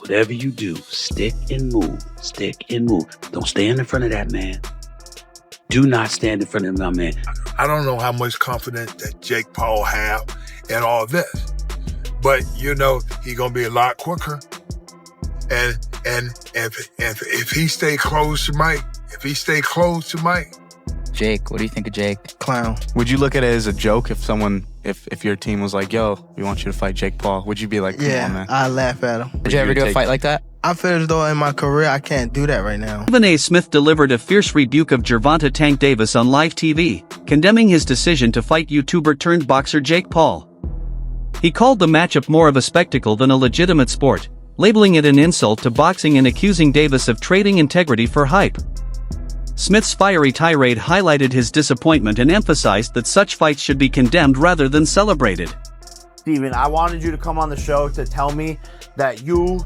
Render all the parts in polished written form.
whatever you do, stick and move. Stick and move. Don't stand in front of that man. Do not stand in front of that man. I don't know how much confidence that Jake Paul have in all this, but you know he's gonna be a lot quicker. And if he stay close to Mike, Jake, what do you think of Jake? Clown. Would you look at it as a joke if your team was like, yo, we want you to fight Jake Paul? Would you be like, come on, man? I laugh at him. Did you ever do a fight like that? I feel as though in my career I can't do that right now. Stephen A. Smith delivered a fierce rebuke of Gervonta "Tank" Davis on live TV, condemning his decision to fight YouTuber-turned-boxer Jake Paul. He called the matchup more of a spectacle than a legitimate sport, labeling it an insult to boxing and accusing Davis of trading integrity for hype. Smith's fiery tirade highlighted his disappointment and emphasized that such fights should be condemned rather than celebrated. Steven, I wanted you to come on the show to tell me that you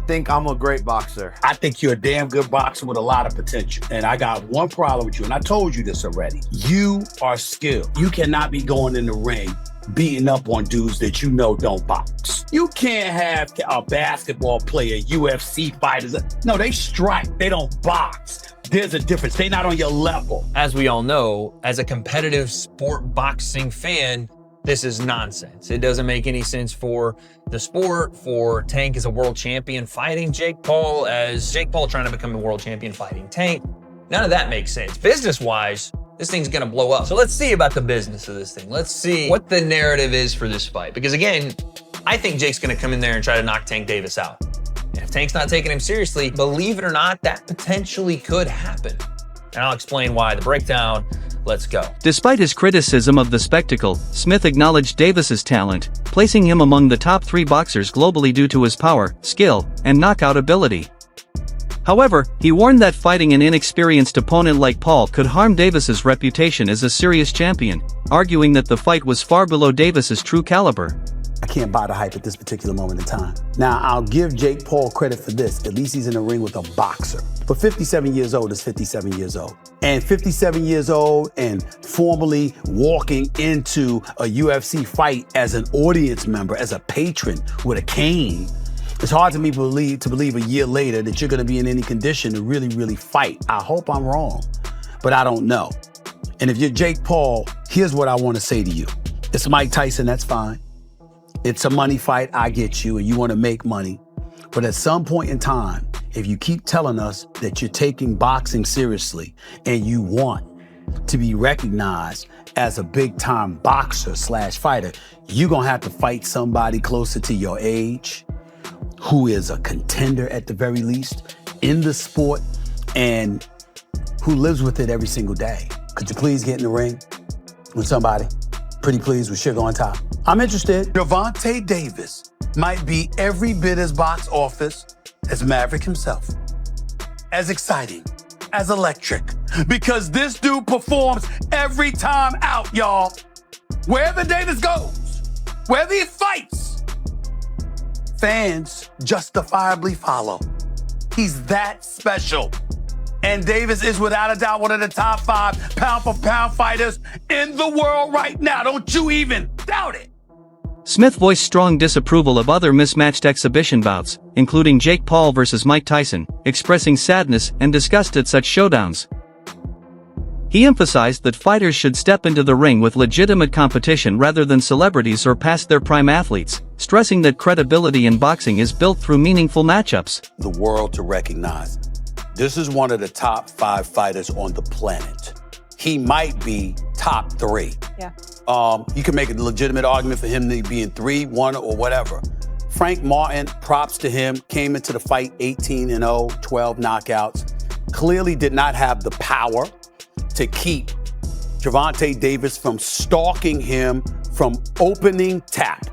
think I'm a great boxer. I think you're a damn good boxer with a lot of potential. And I got one problem with you, and I told you this already. You are skilled. You cannot be going in the ring beating up on dudes that you know don't box. You can't have a basketball player, UFC fighters. No, they strike. They don't box. There's a difference. They're not on your level. As we all know, as a competitive sport boxing fan, this is nonsense. It doesn't make any sense for the sport, for Tank as a world champion fighting Jake Paul, as Jake Paul trying to become a world champion fighting Tank. None of that makes sense. Business-wise, this thing's gonna blow up. So let's see about the business of this thing. Let's see what the narrative is for this fight. Because again, I think Jake's gonna come in there and try to knock Tank Davis out. And if Tank's not taking him seriously, believe it or not, that potentially could happen. And I'll explain why. The breakdown, let's go. Despite his criticism of the spectacle, Smith acknowledged Davis's talent, placing him among the top 3 boxers globally due to his power, skill, and knockout ability. However, he warned that fighting an inexperienced opponent like Paul could harm Davis's reputation as a serious champion, arguing that the fight was far below Davis's true caliber. I can't buy the hype at this particular moment in time. Now, I'll give Jake Paul credit for this. At least he's in the ring with a boxer. But 57 years old is 57 years old. And 57 years old and formally walking into a UFC fight as an audience member, as a patron with a cane, it's hard to me to believe a year later that you're going to be in any condition to really fight. I hope I'm wrong, but I don't know. And if you're Jake Paul, here's what I want to say to you. It's Mike Tyson, that's fine. It's a money fight, I get you, and you want to make money. But at some point in time, if you keep telling us that you're taking boxing seriously and you want to be recognized as a big-time boxer/fighter, you're going to have to fight somebody closer to your age, who is a contender at the very least in the sport and who lives with it every single day. Could you please get in the ring with somebody? Pretty please with sugar on top. I'm interested. Gervonta Davis might be every bit as box office as Maverick himself. As exciting, as electric, because this dude performs every time out, y'all. Wherever Davis goes, wherever he fights, fans justifiably follow. He's that special. And Davis is without a doubt one of the top 5 pound-for-pound fighters in the world right now. Don't you even doubt it. Smith voiced strong disapproval of other mismatched exhibition bouts, including Jake Paul versus Mike Tyson, expressing sadness and disgust at such showdowns. He emphasized that fighters should step into the ring with legitimate competition rather than celebrities or past their prime athletes, stressing that credibility in boxing is built through meaningful matchups. The world to recognize. This is one of the top 5 fighters on the planet. He might be top 3. Yeah. You can make a legitimate argument for him being 3, 1, or whatever. Frank Martin, props to him, came into the fight 18-0, 12 knockouts. Clearly did not have the power to keep Gervonta Davis from stalking him from opening tap.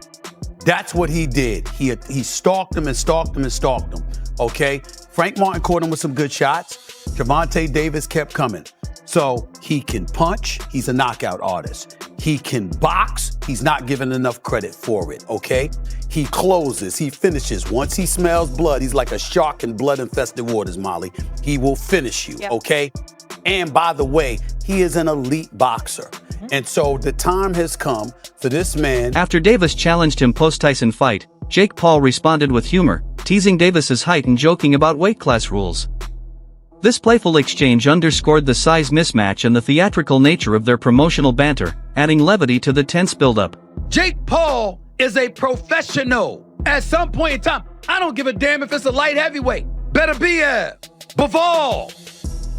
That's what he did. He stalked him and stalked him and stalked him, okay? Frank Martin caught him with some good shots. Gervonta Davis kept coming. So he can punch, he's a knockout artist. He can box, he's not given enough credit for it, okay? He closes, he finishes. Once he smells blood, he's like a shark in blood-infested waters, Molly. He will finish you, okay? And by the way, he is an elite boxer. And so the time has come for this man. After Davis challenged him post-Tyson fight, Jake Paul responded with humor, teasing Davis's height and joking about weight class rules. This playful exchange underscored the size mismatch and the theatrical nature of their promotional banter, adding levity to the tense build-up. Jake Paul is a professional. At some point in time, I don't give a damn if it's a light heavyweight. Better be a Bivol,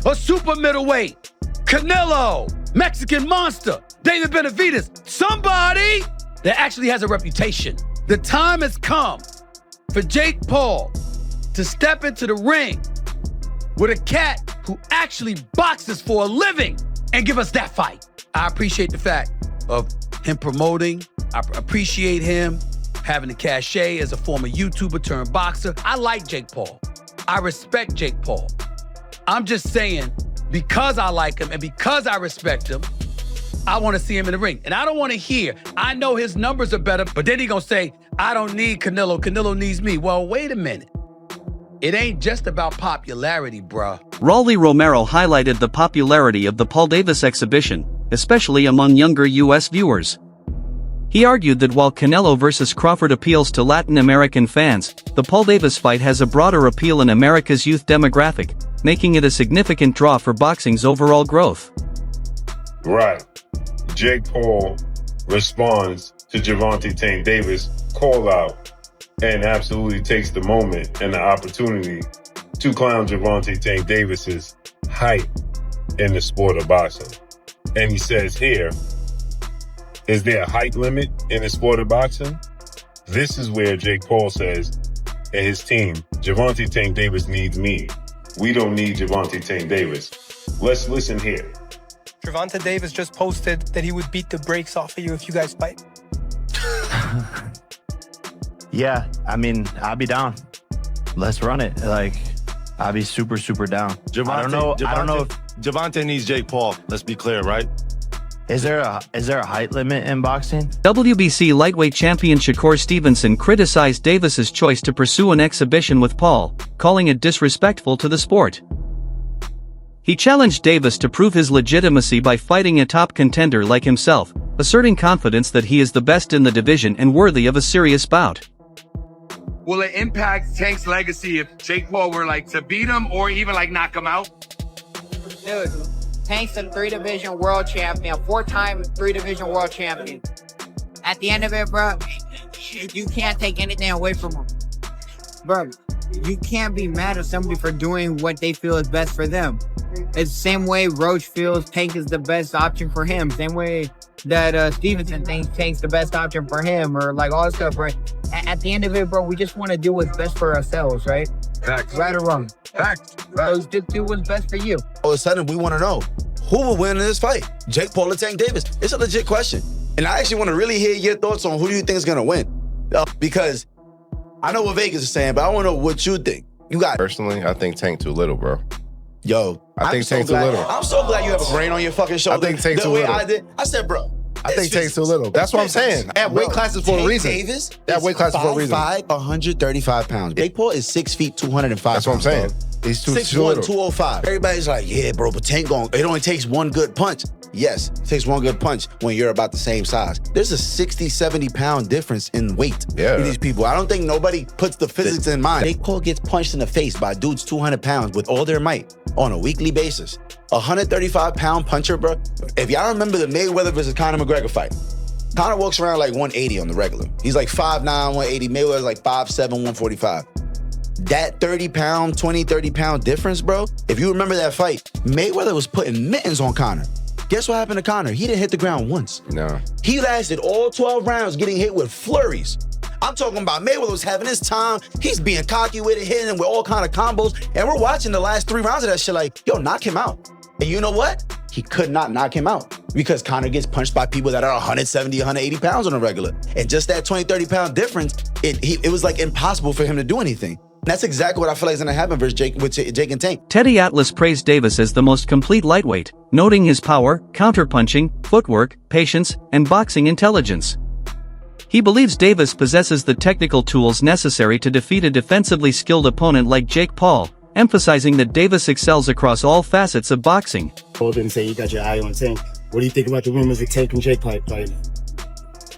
a super middleweight, Canelo, Mexican Monster, David Benavidez, somebody that actually has a reputation. The time has come for Jake Paul to step into the ring with a cat who actually boxes for a living and give us that fight. I appreciate the fact of him promoting. I appreciate him having the cachet as a former YouTuber turned boxer. I like Jake Paul. I respect Jake Paul. I'm just saying, because I like him and because I respect him, I want to see him in the ring. And I don't want to hear, I know his numbers are better, but then he gonna say, I don't need Canelo, Canelo needs me. Well, wait a minute. It ain't just about popularity, bruh. Rolly Romero highlighted the popularity of the Paul Davis exhibition, especially among younger U.S. viewers. He argued that while Canelo vs. Crawford appeals to Latin American fans, the Paul Davis fight has a broader appeal in America's youth demographic, making it a significant draw for boxing's overall growth. Right. Jake Paul responds to Gervonta Tank Davis call out and absolutely takes the moment and the opportunity to clown Gervonta Tank Davis's height in the sport of boxing. And he says here, is there a height limit in the sport of boxing? This is where Jake Paul says, and his team, Gervonta Tank Davis needs me. We don't need Gervonta Tank Davis. Let's listen here. Gervonta Davis just posted that he would beat the brakes off of you if you guys fight. Yeah, I mean, I'll be down. Let's run it. Like, I'll be super, super down. I don't know if Gervonta needs Jake Paul. Let's be clear, right? Is there a height limit in boxing? WBC lightweight champion Shakur Stevenson criticized Davis's choice to pursue an exhibition with Paul, calling it disrespectful to the sport. He challenged Davis to prove his legitimacy by fighting a top contender like himself, asserting confidence that he is the best in the division and worthy of a serious bout. Will it impact Tank's legacy if Jake Paul were like to beat him or even like knock him out? Dude, Tank's a 3-division world champion, 4-time 3-division world champion. At the end of it, bro, you can't take anything away from him. Bro, you can't be mad at somebody for doing what they feel is best for them. It's the same way Roach feels Tank is the best option for him. Same way that Stevenson thinks Tank's the best option for him, or like all that stuff, right? At the end of it, bro, we just want to do what's best for ourselves, right? Facts. Right or wrong? Facts. So just do what's best for you. All of a sudden, we want to know who will win in this fight, Jake Paul or Tank Davis. It's a legit question. And I actually want to really hear your thoughts on who do you think is going to win. Because I know what Vegas is saying, but I want to know what you think. You got Personally, I think Tank too little, bro. Yo, I think Tank's too little. I'm so glad you have a brain on your fucking shoulder. I think Tank's too little. I said, bro. I think Tank's too little. That's what I'm saying. They have weight classes for a reason. Davis They have weight classes for a reason. 5'5", 135 pounds. Jake Paul is 6 feet, 205 pounds. That's what I'm saying. Bro. He's too 6'1", little. 205. Everybody's like, yeah, bro, but Tank it only takes one good punch. Yes, it takes one good punch when you're about the same size. There's a 60, 70 pound difference in weight with these people. I don't think nobody puts the physics in mind. Jake Paul gets punched in the face by dudes 200 pounds with all their might on a weekly basis. 135 pound puncher, bro. If y'all remember the Mayweather versus Conor McGregor fight, Conor walks around like 180 on the regular. He's like 5'9", 180. Mayweather's like 5'7", 145. That 30 pound difference, bro. If you remember that fight, Mayweather was putting mittens on Conor. Guess what happened to Conor? He didn't hit the ground once. No. He lasted all 12 rounds getting hit with flurries. I'm talking about Mayweather was having his time. He's being cocky with it, hitting him with all kind of combos. And we're watching the last 3 rounds of that shit like, yo, knock him out. And you know what? He could not knock him out because Conor gets punched by people that are 170, 180 pounds on a regular. And just that 20, 30 pound difference, it was like impossible for him to do anything. That's exactly what I feel like is going to happen versus Jake and Tank. Teddy Atlas praised Davis as the most complete lightweight, noting his power, counterpunching, footwork, patience, and boxing intelligence. He believes Davis possesses the technical tools necessary to defeat a defensively skilled opponent like Jake Paul, emphasizing that Davis excels across all facets of boxing. Paul didn't say you got your eye on Tank. What do you think about the rumors of Tank and Jake fighting?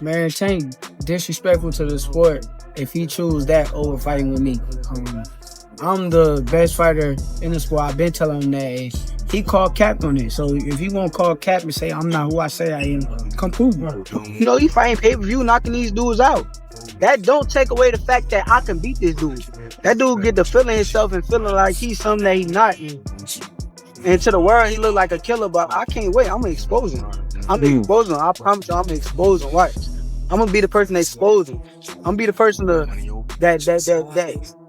Man, Tank disrespectful to the sport. if he choose that over fighting with me. I'm the best fighter in the sport. I've been telling him that. And he called cap on it. So if you gonna call cap and say I'm not who I say I am, come prove it. You know, he fighting pay-per-view, knocking these dudes out. That don't take away the fact that I can beat this dude. That dude get to feeling himself and feeling like he's something that he's not. And to the world, he look like a killer, but I can't wait. I'm gonna expose him. I'm gonna expose him. I promise you, I'm gonna expose him. Watch. I'm gonna be the person that exposes him. I'm gonna be the person that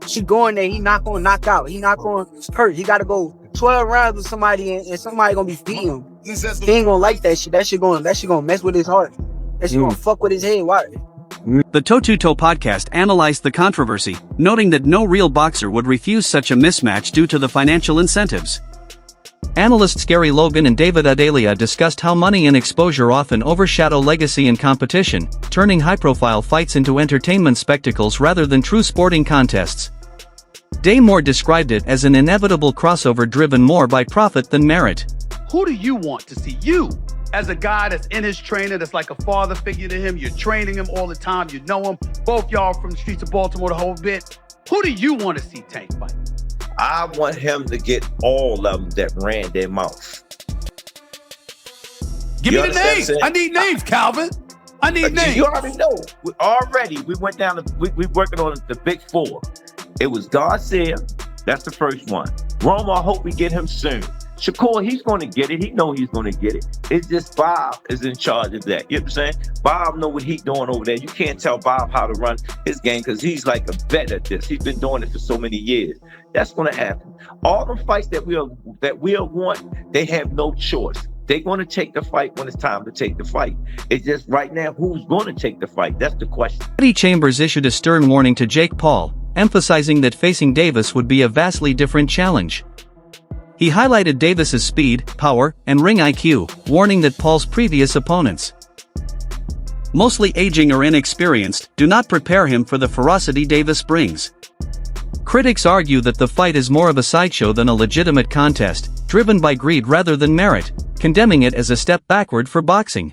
he going there, he not gonna knock out. He not gonna hurt. He gotta go 12 rounds with somebody and somebody gonna be beating him. He ain't gonna like that shit. That shit gonna mess with his heart. That shit gonna fuck with his head. Watch. The Toe to Toe podcast analyzed the controversy, noting that no real boxer would refuse such a mismatch due to the financial incentives. Analysts Gary Logan and David Adelia discussed how money and exposure often overshadow legacy and competition, turning high-profile fights into entertainment spectacles rather than true sporting contests. Daymore described it as an inevitable crossover driven more by profit than merit. Who do you want to see? You, as a guy that's in his trainer, that's like a father figure to him, you're training him all the time, you know him, both y'all from the streets of Baltimore the whole bit. Who do you want to see Tank fight? I want him to get all of them that ran their mouth. Give me the names. I need names, Calvin. I need names. You already know. We went down to, we working on the big four. It was Garcia. That's the first one. Roma, I hope we get him soon. Shakur, he's going to get it. He know he's going to get it. It's just Bob is in charge of that. You know what I'm saying? Bob know what he's doing over there. You can't tell Bob how to run his game because he's like a vet at this. He's been doing it for so many years. That's going to happen. All the fights that we'll want, they have no choice. They're going to take the fight when it's time to take the fight. It's just right now, who's going to take the fight? That's the question. Eddie Chambers issued a stern warning to Jake Paul, emphasizing that facing Davis would be a vastly different challenge. He highlighted Davis's speed, power, and ring IQ, warning that Paul's previous opponents, mostly aging or inexperienced, do not prepare him for the ferocity Davis brings. Critics argue that the fight is more of a sideshow than a legitimate contest, driven by greed rather than merit, condemning it as a step backward for boxing.